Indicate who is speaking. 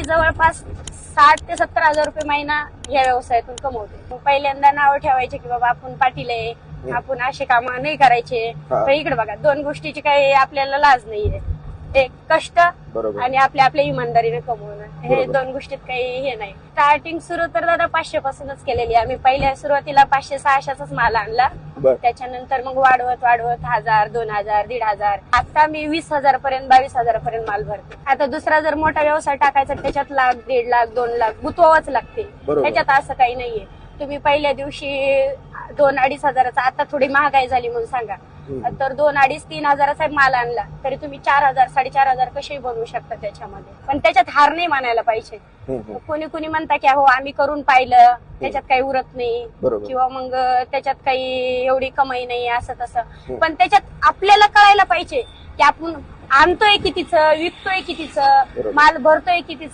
Speaker 1: जवळपास 60 ते 70 हजार रुपये महिना या व्यवसायातून कमवते. मग पहिल्यांदा नाव ठेवायचे की बाबा आपण पाटील आहे, आपण असे काम नाही करायचे. तर इकडे बघा, दोन गोष्टीची काही आपल्याला लाज नाहीये. एक कष्ट आणि आपल्या इमानदारीने कमवणं, हे दोन गोष्टीत काही हे नाही. स्टार्टिंग सुरू तर दादा 500 पासूनच केलेली. आम्ही पहिल्या सुरुवातीला 500-600चाच माल आणला. त्याच्यानंतर मग वाढवत 1000, 2000, 1500, आता मी 20,000 पर्यंत, 22,000 पर्यंत माल भरते. आता दुसरा जर मोठा व्यवसाय टाकायचा त्याच्यात 1,00,000, 1.5 लाख, 2 लाख गुंतवावंच लागते. त्याच्यात असं काही नाहीये. तुम्ही पहिल्या दिवशी 2-2.5 हजाराचा, आता थोडी महागाई झाली म्हणून सांगा, तर 2-2.5-3 हजाराचा माल आणला तरी तुम्ही 4,000, 4,500 कसे बनवू शकता त्याच्यामध्ये. पण त्याच्यात हार नाही मानायला पाहिजे. कोणी म्हणता की हो आम्ही करून पाहिलं, त्याच्यात काही उरत नाही किंवा मग त्याच्यात काही एवढी कमाई नाही असं तसं. पण त्याच्यात आपल्याला कळायला पाहिजे की आपण आणतोय कितीचं, विकतोय कितीचं, माल भरतोय कितीचं.